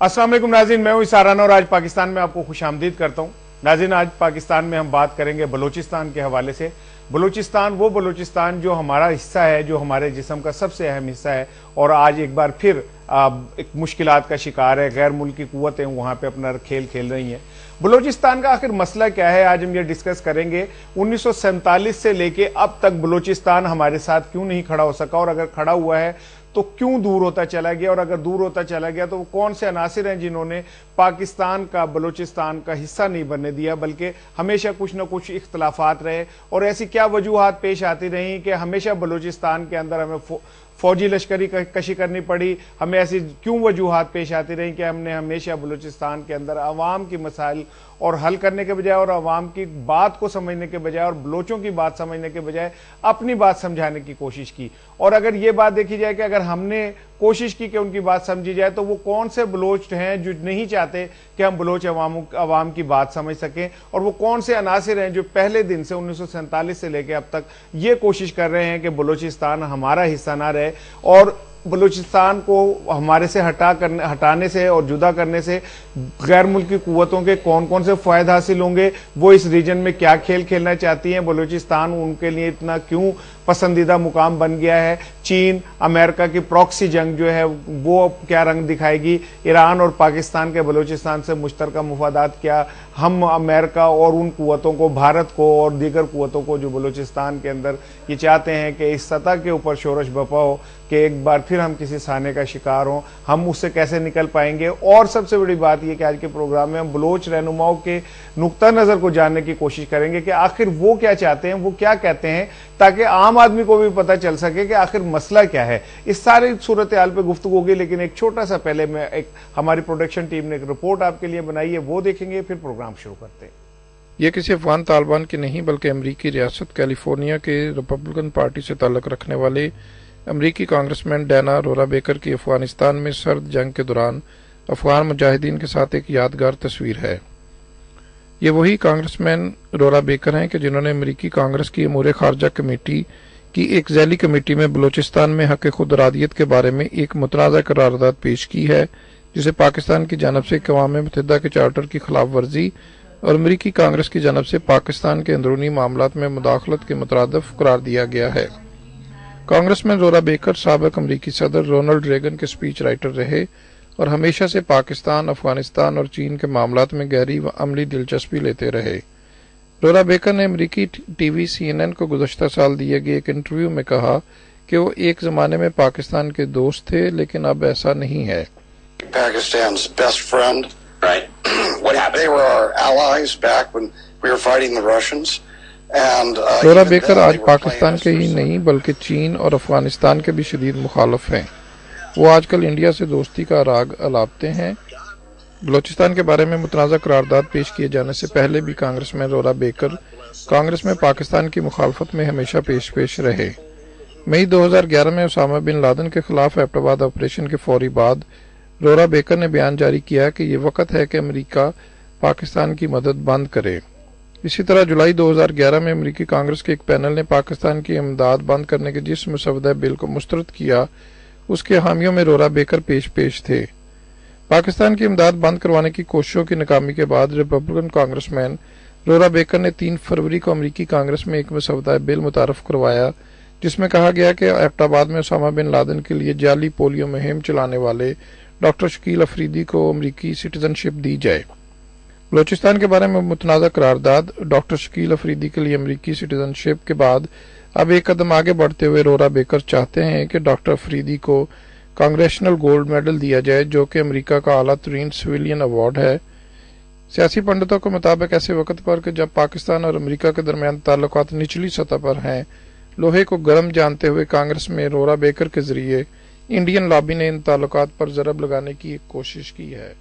अस्सलाम वालेकुम नाज़रीन, मैं हूं इसाराना और आज पाकिस्तान में आपको खुशामदीद करता हूं। नाज़रीन, आज पाकिस्तान में हम बात करेंगे बलूचिस्तान के हवाले से। बलूचिस्तान जो हमारा हिस्सा है, जो हमारे जिस्म का सबसे अहम हिस्सा है और आज एक बार फिर एक मुश्किलात का शिकार है। गैर मुल्की कुव्वतें वहां पे अपना खेल खेल रही हैं। बलूचिस्तान का आखिर मसला क्या है, आज हम ये डिस्कस करेंगे। 1947 से लेके अब तक बलूचिस्तान हमारे साथ क्यों नहीं खड़ा हो सका, और अगर खड़ा हुआ है तो क्यों दूर होता चला गया, और अगर दूर होता चला गया तो वो कौन से अनासिर हैं जिन्होंने पाकिस्तान का बलूचिस्तान का हिस्सा नहीं बनने दिया, बल्कि हमेशा कुछ न कुछ इख्तलाफात रहे। और ऐसी क्या वजूहात पेश आती रही कि हमेशा बलूचिस्तान के अंदर हमें फौजी लश्करी कशी करनी पड़ी। हमें ऐसी क्यों वजूहात पेश आती रही कि हमने हमेशा बलूचिस्तान के अंदर अवाम की मसाइल और हल करने के बजाय और अवाम की बात को समझने के बजाय और बलोचों की बात समझने के बजाय अपनी बात समझाने की कोशिश की। और अगर ये बात देखी जाए कि अगर हमने कोशिश की कि उनकी बात समझी जाए तो वो कौन से बलोच हैं जो नहीं चाहते कि हम बलोच अवाम की बात समझ सकें, और वो कौन से अनासिर हैं जो पहले दिन से 1947 से लेकर अब तक ये कोशिश कर रहे हैं कि बलूचिस्तान हमारा हिस्सा ना रहे, और बलूचिस्तान को हमारे से हटाने से और जुदा करने से गैर मुल्की कुव्वतों के कौन कौन से फायदे हासिल होंगे, वो इस रीजन में क्या खेल खेलना चाहती हैं, बलूचिस्तान उनके लिए इतना क्यों पसंदीदा मुकाम बन गया है। चीन अमेरिका की प्रॉक्सी जंग जो है वो क्या रंग दिखाएगी, ईरान और पाकिस्तान के बलूचिस्तान से मुश्तरका मुफादात क्या, हम अमेरिका और उन कुव्वतों को, भारत को और दीगर कुव्वतों को जो बलूचिस्तान के अंदर ये चाहते हैं कि इस सतह के ऊपर शोरश बपा हो कि एक बार फिर हम किसी साने का शिकार हों, हम उससे कैसे निकल पाएंगे। और सबसे बड़ी बात यह कि आज के प्रोग्राम में हम बलोच रहनुमाओं के नुक्ता नजर को जानने की कोशिश करेंगे कि आखिर वो क्या चाहते हैं, वो क्या कहते हैं, ताकि आम आदमी को भी पता चल सके कि आखिर मसला क्या है। इस सारी सूरत हाल पे गुफ्तगू होगी, लेकिन एक छोटा सा पहले मैं हमारी प्रोडक्शन टीम ने एक रिपोर्ट आपके लिए बनाई है, वो देखेंगे, फिर प्रोग्राम शुरू करते हैं। ये किसी अफगान तालिबान की नहीं बल्कि अमरीकी रियासत कैलिफोर्निया के रिपब्लिकन पार्टी से ताल्लुक रखने वाले अमरीकी कांग्रेसमैन डैना अरोरा बेकर की अफगानिस्तान में सर्द जंग के दौरान अफगान मुजाहिदीन के साथ एक यादगार तस्वीर है। ये वही कांग्रेसमैन अरोरा बेकर हैं कि जिन्होंने अमरीकी कांग्रेस की अमूर खारजा कमेटी की एक ज़ैली कमेटी में बलूचिस्तान में हक खुद इरादियत के बारे में एक मुतनाज़ा करारदाद पेश की है, जिसे पाकिस्तान की जानब से अक़वाम मुत्तहिदा के चार्टर की खिलाफ वर्जी और अमरीकी कांग्रेस की जानब से पाकिस्तान के अंदरूनी मामलात में मुदाखलत के मुतरादिफ करार दिया गया है। कांग्रेसमैन अरोरा बेकर साबिक अमरीकी सदर रोनाल्ड रेगन के स्पीच राइटर रहे और हमेशा से पाकिस्तान, अफगानिस्तान और चीन के मामलात में गहरी व अमली दिलचस्पी लेते रहे। अरोरा बेकर ने अमरीकी टीवी CNN को गुज़श्ता साल दिए गए एक इंटरव्यू में कहा कि वो एक ज़माने में पाकिस्तान के दोस्त थे, लेकिन अब ऐसा नहीं है। Pakistan's best friend, right? What happened? They were our allies back when we were fighting the Russians. Arora baker आज पाकिस्तान के ही नहीं बल्कि चीन और अफगानिस्तान के भी शदीद मुखालफ हैं। वो आजकल इंडिया से दोस्ती का राग अलापते हैं। बलूचिस्तान के बारे में मुतनाज़ा करारदाद पेश किए जाने से पहले भी कांग्रेसमैन अरोरा बेकर कांग्रेस में पाकिस्तान की मुखालफत में हमेशा पेश रहे। मई 2011 में उसामा बिन लादेन के खिलाफ एबटाबाद ऑपरेशन के फौरी बाद अरोरा बेकर ने बयान जारी किया कि ये वक्त है कि अमेरिका पाकिस्तान की मदद बंद करे। इसी तरह जुलाई 2011 में अमरीकी कांग्रेस के एक पैनल ने पाकिस्तान की इमदाद बंद करने के जिस मसवदा बिल को मुस्तरद किया, उसके हामियों में अरोरा बेकर पेश थे। पाकिस्तान की इमदाद बंद करवाने की कोशिशों की नाकामी के बाद रिपब्लिकन कांग्रेसमैन अरोरा बेकर ने 3 फरवरी को अमरीकी कांग्रेस में एक मसवदा बिल मुतारफ करवाया, जिसमें कहा गया कि एबटाबाद में उसामा बिन लादेन के लिए जाली पोलियो मुहिम चलाने वाले डॉक्टर शकील अफरीदी को अमरीकी सिटीजनशिप दी जाए। बलूचिस्तान के बारे में मुतनाज़ा करारदाद डॉक्टर शकील अफरीदी के लिए अमरीकी सिटीजनशिप के बाद अब एक कदम आगे बढ़ते हुए अरोरा बेकर चाहते हैं कि डॉक्टर अफरीदी को कांग्रेशनल गोल्ड मेडल दिया जाए, जो कि अमेरिका का आला तरीन सिविलियन अवार्ड है। सियासी पंडितों के मुताबिक ऐसे वक्त पर कि जब पाकिस्तान और अमेरिका के दरमियान ताल्लुकात निचली सतह पर हैं, लोहे को गर्म जानते हुए कांग्रेस में अरोरा बेकर के जरिए इंडियन लॉबी ने इन ताल्लुकात पर ज़रब लगाने की एक कोशिश की है।